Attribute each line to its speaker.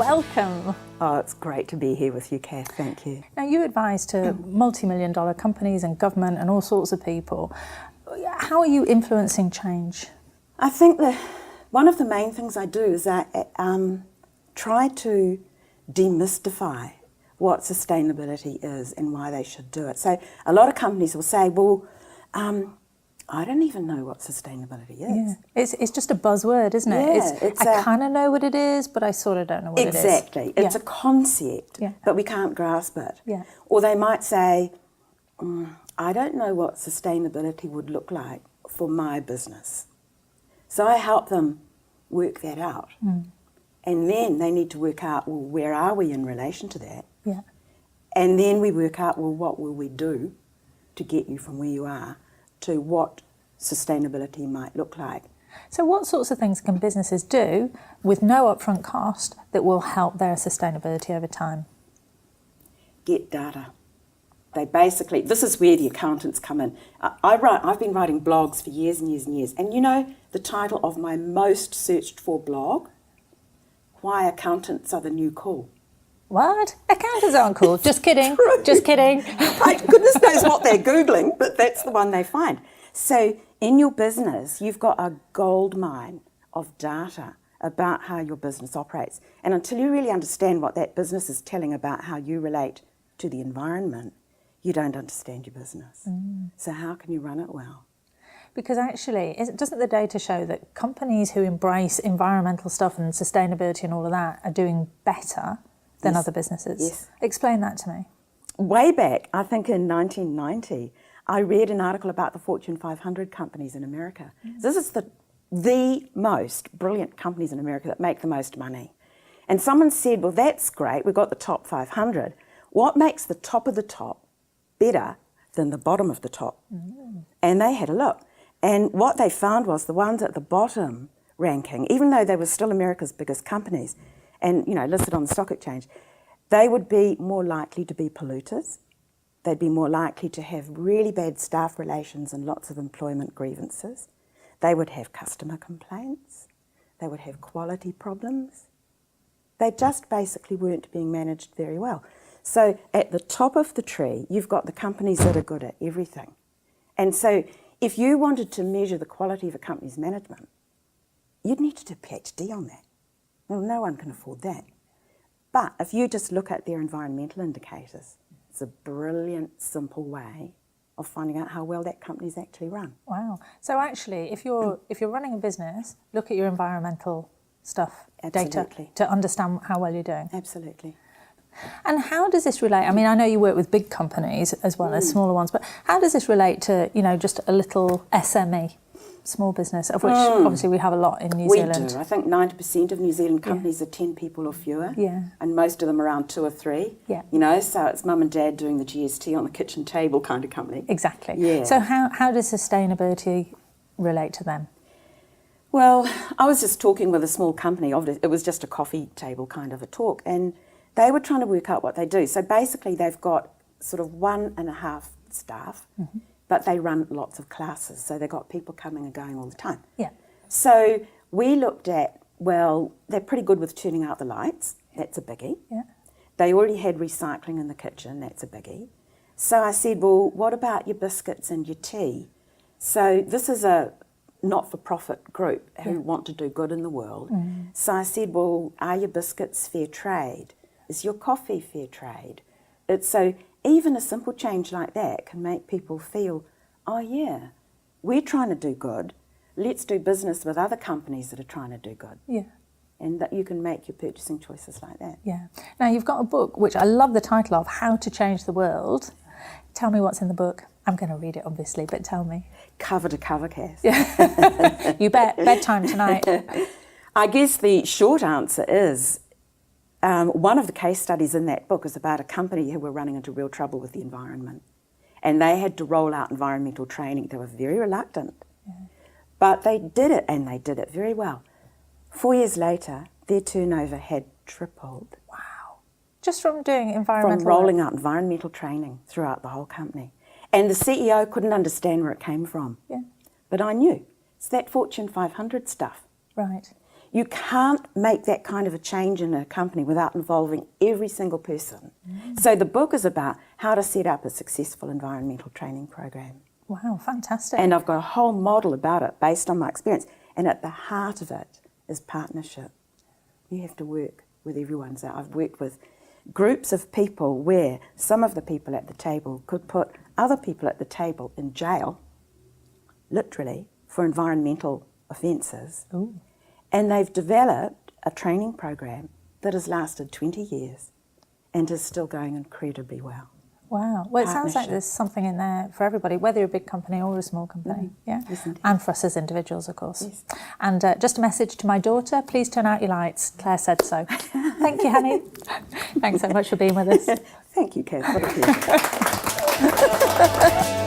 Speaker 1: welcome.
Speaker 2: Oh, it's great to be here with you, Kath. Thank you.
Speaker 1: Now, you advise to multi-million-dollar companies and government and all sorts of people. How are you influencing change?
Speaker 2: I think that one of the main things I do is I try to demystify what sustainability is and why they should do it. So a lot of companies will say, well, I don't even know what sustainability is.
Speaker 1: Yeah. It's just a buzzword, isn't it?
Speaker 2: Yeah,
Speaker 1: I kind of know what it is, but I sort of don't know what it is.
Speaker 2: Exactly. It's a concept, but we can't grasp it.
Speaker 1: Yeah.
Speaker 2: Or they might say, I don't know what sustainability would look like for my business. So I help them work that out. And then they need to work out, well, where are we in relation to that?
Speaker 1: Yeah.
Speaker 2: And then we work out, well, what will we do to get you from where you are to what sustainability might look like.
Speaker 1: So what sorts of things can businesses do with no upfront cost that will help their sustainability over time?
Speaker 2: Get data. They basically, this is where the accountants come in. I've been writing blogs for years and years and years, and you know the title of my most searched for blog? Why Accountants Are the New Cool.
Speaker 1: What? Accountants aren't cool. Just kidding. Just kidding.
Speaker 2: Goodness knows what they're Googling, but that's the one they find. So in your business, you've got a gold mine of data about how your business operates. And until you really understand what that business is telling about how you relate to the environment, you don't understand your business. So how can you run it well?
Speaker 1: Because actually, doesn't the data show that companies who embrace environmental stuff and sustainability and all of that are doing better than other businesses?
Speaker 2: Yes.
Speaker 1: Explain that to me.
Speaker 2: Way back, I think in 1990, I read an article about the Fortune 500 companies in America. This is the most brilliant companies in America that make the most money. And someone said, well, that's great, we've got the top 500. What makes the top of the top better than the bottom of the top? And they had a look. And what they found was the ones at the bottom ranking, even though they were still America's biggest companies, and listed on the stock exchange, they would be more likely to be polluters. They'd be more likely to have really bad staff relations and lots of employment grievances. They would have customer complaints. They would have quality problems. They just basically weren't being managed very well. So at the top of the tree, you've got the companies that are good at everything. And so if you wanted to measure the quality of a company's management, you'd need to do a PhD on that. Well, no one can afford that. But if you just look at their environmental indicators, it's a brilliant, simple way of finding out how well that company's actually run.
Speaker 1: Wow. So actually, if you're running a business, look at your environmental stuff, data, to understand how well you're doing.
Speaker 2: Absolutely.
Speaker 1: And how does this relate? I mean, I know you work with big companies as well as smaller ones, but how does this relate to, just a little SME? Small business, of which obviously we have a lot in New Zealand.
Speaker 2: We do. I think 90% of New Zealand companies are 10 people or fewer.
Speaker 1: Yeah.
Speaker 2: And most of them around 2 or 3.
Speaker 1: Yeah.
Speaker 2: So it's mum and dad doing the GST on the kitchen table kind of company.
Speaker 1: Exactly.
Speaker 2: Yeah.
Speaker 1: So how does sustainability relate to them?
Speaker 2: Well, I was just talking with a small company. It was just a coffee table kind of a talk, and they were trying to work out what they do. So basically they've got sort of 1.5 staff, but they run lots of classes, so they've got people coming and going all the time.
Speaker 1: Yeah.
Speaker 2: So we looked at, well, they're pretty good with turning out the lights. That's a biggie.
Speaker 1: Yeah.
Speaker 2: They already had recycling in the kitchen. That's a biggie. So I said, well, what about your biscuits and your tea? So this is a not-for-profit group who want to do good in the world. So I said, well, are your biscuits fair trade? Is your coffee fair trade? So even a simple change like that can make people feel, oh yeah, we're trying to do good. Let's do business with other companies that are trying to do good.
Speaker 1: Yeah.
Speaker 2: And that you can make your purchasing choices like that.
Speaker 1: Yeah. Now you've got a book, which I love the title of, How to Change the World. Tell me what's in the book. I'm going to read it, obviously, but tell me.
Speaker 2: Cover to cover, Cass.
Speaker 1: Yeah. You bet. Bedtime tonight.
Speaker 2: I guess the short answer is, one of the case studies in that book is about a company who were running into real trouble with the environment. And they had to roll out environmental training. They were very reluctant. But they did it, and they did it very well. 4 years later, their turnover had tripled.
Speaker 1: Wow. Just from doing environmental
Speaker 2: From rolling out environmental training throughout the whole company. And the CEO couldn't understand where it came from.
Speaker 1: Yeah.
Speaker 2: But I knew. It's that Fortune 500 stuff.
Speaker 1: Right.
Speaker 2: You can't make that kind of a change in a company without involving every single person. So the book is about how to set up a successful environmental training program.
Speaker 1: Wow, fantastic.
Speaker 2: And I've got a whole model about it based on my experience. And at the heart of it is partnership. You have to work with everyone. So I've worked with groups of people where some of the people at the table could put other people at the table in jail, literally, for environmental offences.
Speaker 1: Ooh.
Speaker 2: And they've developed a training program that has lasted 20 years and is still going incredibly well.
Speaker 1: Wow. Well, it sounds like
Speaker 2: Partnership.
Speaker 1: there's something in there for everybody, whether you're a big company or a small company. Yeah.
Speaker 2: Yes, indeed.
Speaker 1: And for us as individuals, of course.
Speaker 2: Yes.
Speaker 1: And just a message to my daughter, please turn out your lights. Claire said so. Thank you, honey. Thanks so much for being with us.
Speaker 2: Thank you, Kath. What a pleasure.